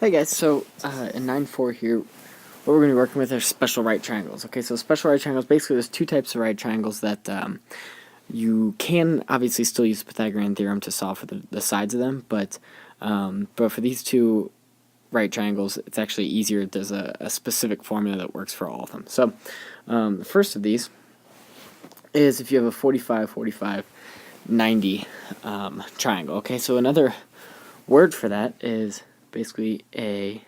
Hey guys, so in 9.4 here, what we're going to be working with are special right triangles. Okay, so special right triangles, basically there's two types of right triangles that you can obviously still use the Pythagorean theorem to solve for the sides of them, but for these two right triangles, it's actually easier. There's a specific formula that works for all of them. So the first of these is if you have a 45, 45, 90 triangle. Okay, so another word for that is basically an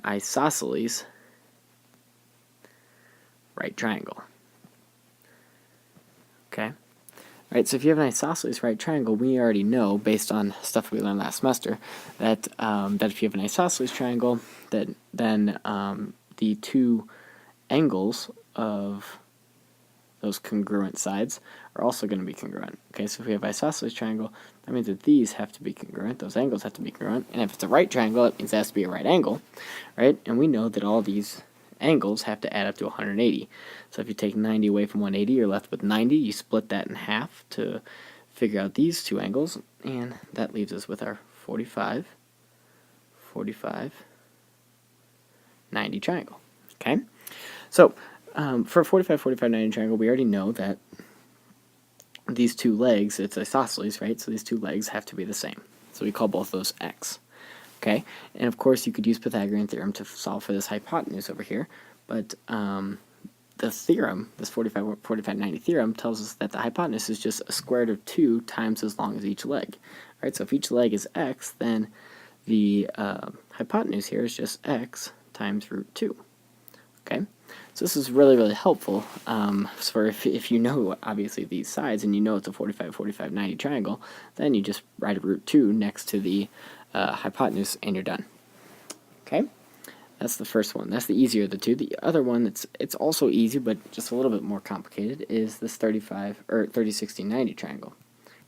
isosceles right triangle. Okay? Right, so if you have an isosceles right triangle, we already know, based on stuff we learned last semester, that that if you have an isosceles triangle, then the two angles of those congruent sides are also going to be congruent. Okay, so if we have isosceles triangle, that means that these have to be congruent, those angles have to be congruent, and if it's a right triangle, it means it has to be a right angle, right? And we know that all these angles have to add up to 180. So if you take 90 away from 180, you're left with 90. You split that in half to figure out these two angles, and that leaves us with our 45, 45, 90 triangle. Okay? So for a 45, 45, 90 triangle, we already know that these two legs, it's isosceles, right? So these two legs have to be the same. So we call both those x. Okay? And of course, you could use Pythagorean theorem to solve for this hypotenuse over here, but the theorem, this 45, 45, 90 theorem, tells us that the hypotenuse is just a square root of 2 times as long as each leg. Right? So if each leg is x, then the hypotenuse here is just x times root 2. Okay? So this is really, really helpful for if you know, obviously, these sides, and you know it's a 45, 45, 90 triangle, then you just write a root 2 next to the hypotenuse, and you're done. Okay? That's the first one. That's the easier of the two. The other one it's also easy, but just a little bit more complicated, is this 35 or 30, 60, 90 triangle.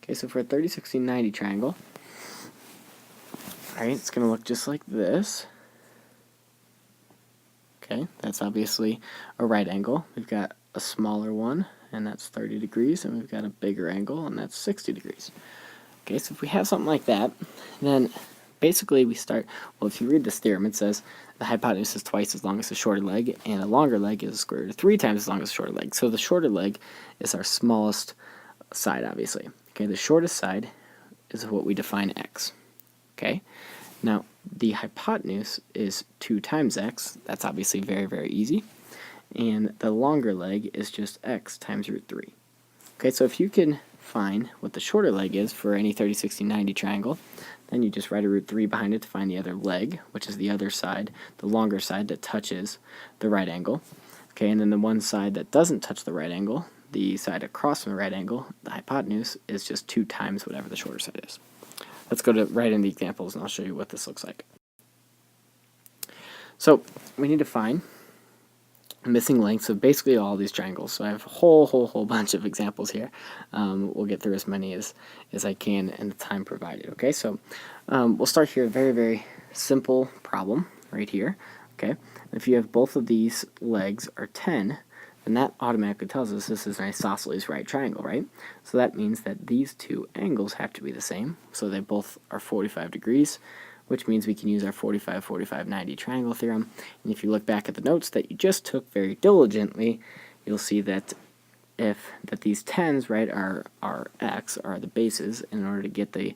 Okay, so for a 30, 60, 90 triangle, all right, it's going to look just like this. Okay, that's obviously a right angle. We've got a smaller one, and that's 30 degrees, and we've got a bigger angle, and that's 60 degrees. Okay, so if we have something like that, then basically we start, well, if you read this theorem, it says the hypotenuse is twice as long as the shorter leg, and a longer leg is square root of 3 times as long as the shorter leg. So the shorter leg is our smallest side, obviously. Okay, the shortest side is what we define x. Okay, now the hypotenuse is 2 times x. That's obviously very, very easy. And the longer leg is just x times root 3. Okay, so if you can find what the shorter leg is for any 30, 60, 90 triangle, then you just write a root 3 behind it to find the other leg, which is the other side, the longer side that touches the right angle. Okay, and then the one side that doesn't touch the right angle, the side across from the right angle, the hypotenuse, is just 2 times whatever the shorter side is. Let's go to right in the examples, and I'll show you what this looks like. So we need to find missing lengths of basically all these triangles. So I have a whole bunch of examples here. We'll get through as many as I can in the time provided. Okay, so we'll start here. Very, very simple problem right here. Okay, if you have both of these legs are 10, then that automatically tells us this is an isosceles right triangle, right? So that means that these two angles have to be the same. So they both are 45 degrees, which means we can use our 45, 45, 90 triangle theorem. And if you look back at the notes that you just took very diligently, you'll see that these 10s, right, are x, are the bases. And in order to get the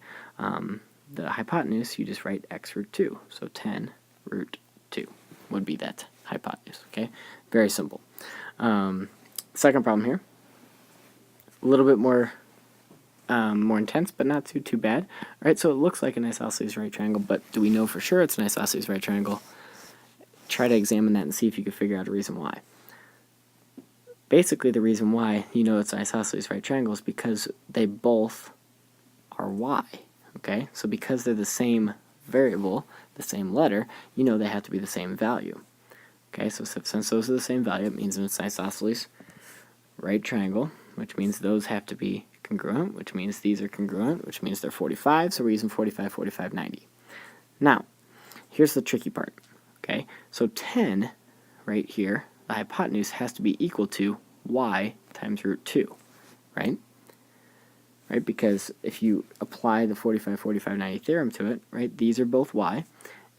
hypotenuse, you just write x root 2. So 10 root 2 would be that hypotenuse, okay? Very simple. Second problem here, a little bit more intense, but not too bad. All right, so it looks like an isosceles right triangle, but do we know for sure it's an isosceles right triangle? Try to examine that and see if you can figure out a reason why. Basically, the reason why you know it's an isosceles right triangle is because they both are y. Okay, so because they're the same variable, the same letter, you know they have to be the same value. Okay, so since those are the same value, it means it's an isosceles right triangle, which means those have to be congruent, which means these are congruent, which means they're 45, so we're using 45, 45, 90. Now, here's the tricky part, okay? So 10, right here, the hypotenuse has to be equal to y times root 2, right? Right, because if you apply the 45, 45, 90 theorem to it, right, these are both y,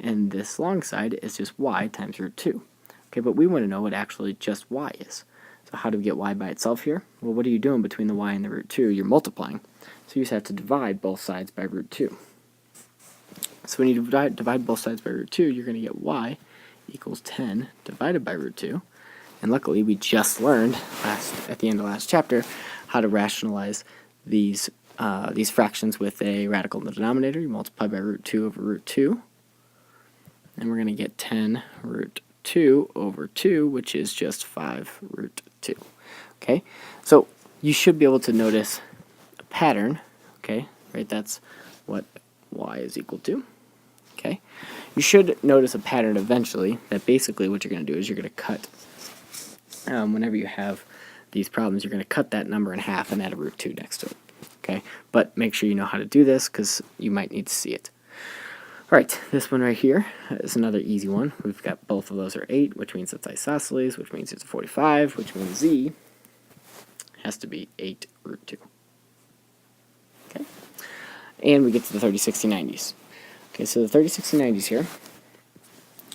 and this long side is just y times root 2. Okay, but we want to know what actually just y is. So how do we get y by itself here? Well, what are you doing between the y and the root 2? You're multiplying. So you just have to divide both sides by root 2. So when you divide both sides by root 2, you're going to get y equals 10 divided by root 2. And luckily, we just learned at the end of last chapter how to rationalize these fractions with a radical in the denominator. You multiply by root 2 over root 2. And we're going to get 10 root 2 over 2, which is just 5 root 2. Okay, so you should be able to notice a pattern. Okay, right? That's what y is equal to. Okay, you should notice a pattern eventually that basically what you're going to do is you're going to cut, whenever you have these problems, you're going to cut that number in half and add a root 2 next to it. Okay, but make sure you know how to do this because you might need to see it. Alright, this one right here is another easy one. We've got both of those are 8, which means it's isosceles, which means it's a 45, which means z has to be 8 root 2. Okay, and we get to the 30, 60, 90s. Okay, so the 30, 60, 90s here,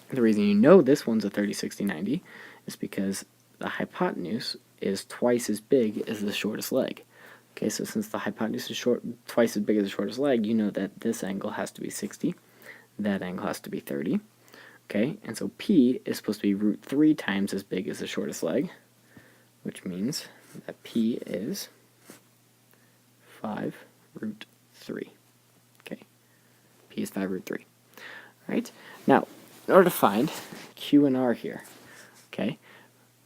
the reason you know this one's a 30, 60, 90 is because the hypotenuse is twice as big as the shortest leg. Okay, so since the hypotenuse is twice as big as the shortest leg, you know that this angle has to be 60. That angle has to be 30. Okay, and so P is supposed to be root 3 times as big as the shortest leg, which means that P is 5 root 3. Okay, P is 5 root 3. Alright, now, in order to find Q and R here, okay,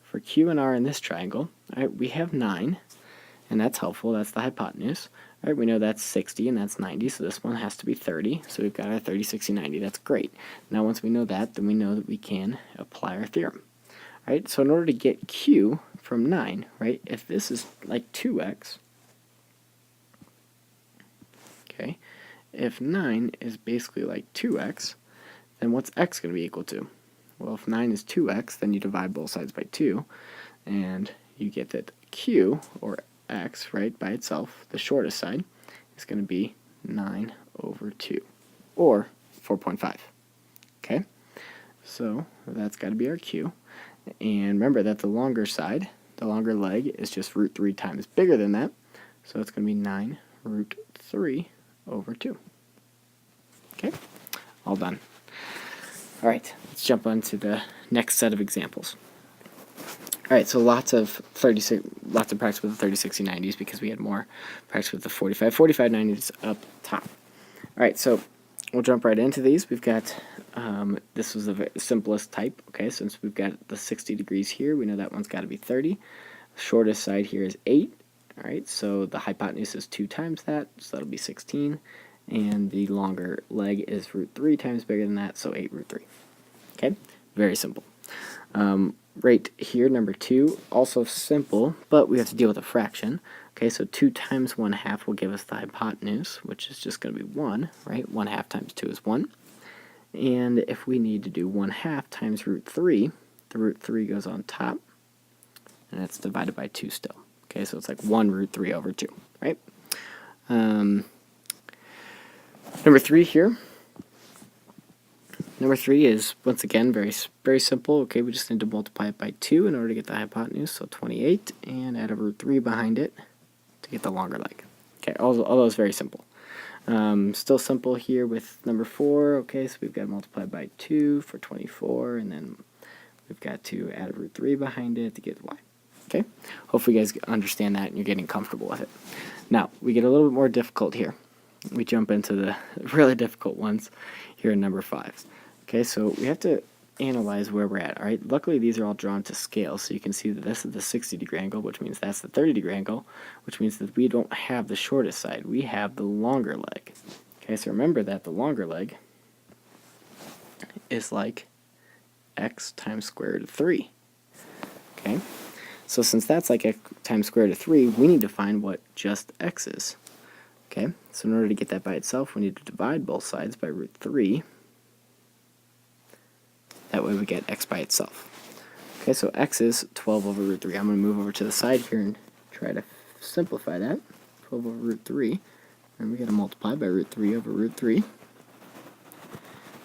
for Q and R in this triangle, alright, we have 9, and that's helpful, that's the hypotenuse. Alright, we know that's 60 and that's 90, so this one has to be 30. So we've got our 30, 60, 90. That's great. Now once we know that, then we know that we can apply our theorem. Alright, so in order to get Q from 9, right, if this is like 2x, okay, if 9 is basically like 2x, then what's x going to be equal to? Well, if 9 is 2x, then you divide both sides by 2, and you get that Q, or x, right, by itself, the shortest side, is going to be 9 over 2, or 4.5. Okay, so that's got to be our Q. And remember that the longer side, the longer leg, is just root 3 times bigger than that, so it's going to be 9 root 3 over 2. Okay, all done. All right, let's jump on to the next set of examples. Alright, so lots of practice with the 30, 60, 90s because we had more practice with the 45. 45, 90s up top. Alright, so we'll jump right into these. We've got, this was the simplest type, okay, since we've got the 60 degrees here, we know that one's got to be 30. The shortest side here is 8, alright, so the hypotenuse is 2 times that, so that'll be 16, and the longer leg is root 3 times bigger than that, so 8 root 3. Okay, very simple. Right here, number 2, also simple, but we have to deal with a fraction. Okay, so 2 times 1/2 will give us the hypotenuse, which is just going to be 1, right? 1/2 times 2 is 1. And if we need to do 1/2 times root 3, the root 3 goes on top, and it's divided by 2 still. Okay, so it's like 1 root 3 over 2, right? Number 3 here. Number 3 is, once again, very simple. Okay, we just need to multiply it by 2 in order to get the hypotenuse, so 28, and add a root 3 behind it to get the longer leg. Okay, all those very simple. Still simple here with number 4. Okay, so we've got to multiply by 2 for 24, and then we've got to add a root 3 behind it to get y. Okay, hopefully you guys understand that and you're getting comfortable with it. Now, we get a little bit more difficult here. We jump into the really difficult ones here in number 5. Okay, so we have to analyze where we're at. All right, luckily these are all drawn to scale, so you can see that this is the 60-degree angle, which means that's the 30-degree angle, which means that we don't have the shortest side. We have the longer leg. Okay, so remember that the longer leg is like x times square root of 3. Okay, so since that's like x times square root of 3, we need to find what just x is. Okay, so in order to get that by itself, we need to divide both sides by root 3. That way we get x by itself. Okay, so x is 12 over root 3. I'm going to move over to the side here and try to simplify that. 12 over root 3. And we're going to multiply by root 3 over root 3.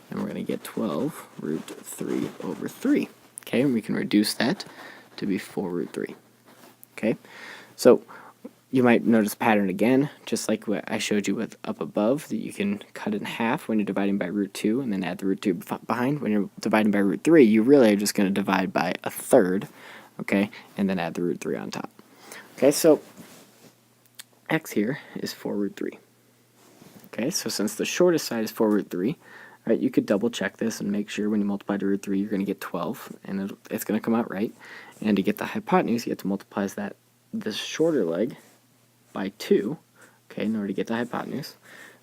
And we're going to get 12 root 3 over 3. Okay, and we can reduce that to be 4 root 3. Okay, so you might notice a pattern again, just like what I showed you with up above, that you can cut it in half when you're dividing by root 2 and then add the root 2 behind. When you're dividing by root 3, you really are just going to divide by a third, okay, and then add the root 3 on top. Okay, so x here is 4 root 3. Okay, so since the shortest side is 4 root 3, right, you could double check this and make sure when you multiply to root 3 you're going to get 12, and it's going to come out right. And to get the hypotenuse, you have to multiply this shorter leg by 2, okay, in order to get the hypotenuse.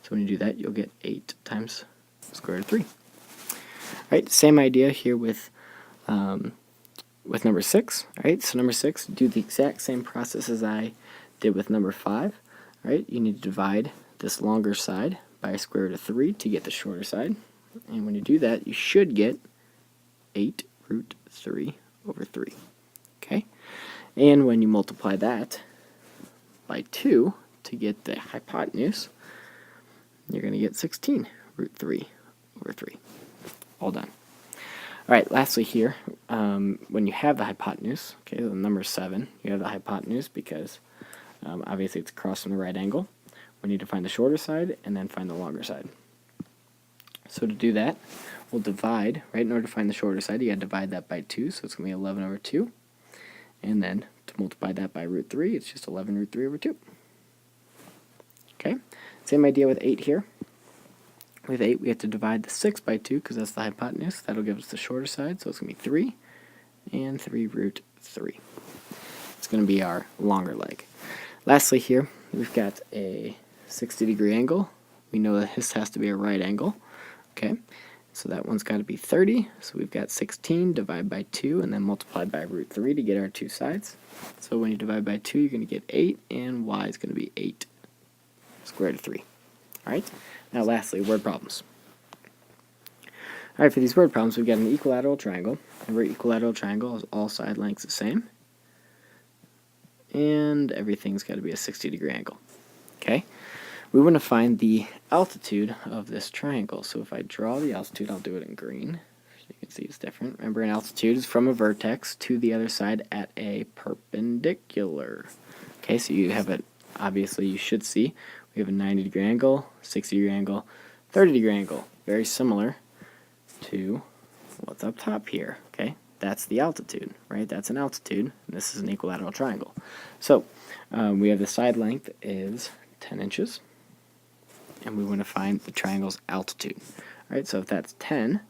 So when you do that, you'll get 8 times square root of 3. Right, same idea here with number 6. Right, so number 6, do the exact same process as I did with number 5. Right, you need to divide this longer side by a square root of 3 to get the shorter side. And when you do that, you should get 8 root 3 over 3. Okay, and when you multiply that by 2 to get the hypotenuse, you're going to get 16 root 3 over 3. All done. All right, lastly here, when you have the hypotenuse, okay, the number 7, you have the hypotenuse because obviously it's across from the right angle. We need to find the shorter side and then find the longer side. So to do that, we'll divide, right, in order to find the shorter side, you got to divide that by 2, so it's going to be 11 over 2. And then to multiply that by root 3, it's just 11 root 3 over 2. Okay, same idea with 8 here. With 8, we have to divide the 6 by 2 because that's the hypotenuse. That'll give us the shorter side, so it's going to be 3 and 3 root 3. It's going to be our longer leg. Lastly here, we've got a 60-degree angle. We know that this has to be a right angle. Okay, so that one's got to be 30. So we've got 16 divided by 2 and then multiplied by root 3 to get our two sides. So when you divide by 2, you're going to get 8, and y is going to be 8 square root of 3. All right, now lastly, word problems. All right, for these word problems, we've got an equilateral triangle. Every equilateral triangle has all side lengths the same. And everything's got to be a 60-degree angle. Okay, we want to find the altitude of this triangle. So if I draw the altitude, I'll do it in green. So you can see it's different. Remember, an altitude is from a vertex to the other side at a perpendicular. Okay, so you have it, obviously you should see, we have a 90-degree angle, 60-degree angle, 30-degree angle. Very similar to what's up top here. Okay, that's the altitude, right? That's an altitude, and this is an equilateral triangle. So we have the side length is 10 inches, and we want to find the triangle's altitude. All right, so if that's 10,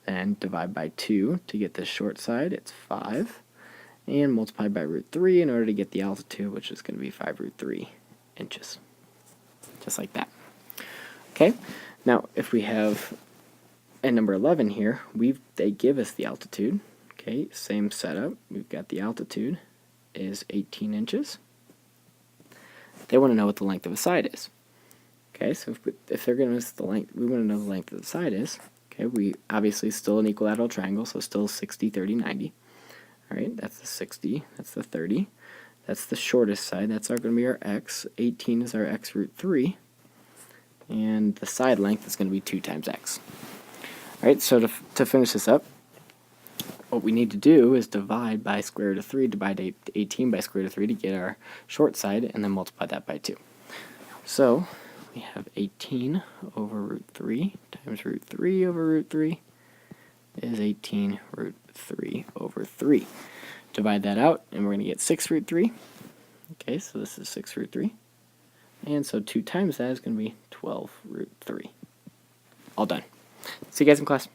then divide by 2 to get the short side, it's 5, and multiply by root 3 in order to get the altitude, which is going to be 5 root 3 inches. Just like that. Okay, now if we have at number 11 here, they give us the altitude. Okay, same setup. We've got the altitude is 18 inches. They want to know what the length of a side is. Okay, so if they're giving us the length, we want to know the length of the side is. Okay, we obviously still an equilateral triangle, so still 60, 30, 90. All right, that's the 60, that's the 30. That's the shortest side. That's going to be our x. 18 is our x root 3. And the side length is going to be 2 times x. All right, so to finish this up, what we need to do is divide by square root of 3, divide 18 by square root of 3 to get our short side, and then multiply that by 2. So we have 18 over root 3 times root 3 over root 3 is 18 root 3 over 3. Divide that out, and we're going to get 6 root 3. Okay, so this is 6 root 3. And so 2 times that is going to be 12 root 3. All done. See you guys in class.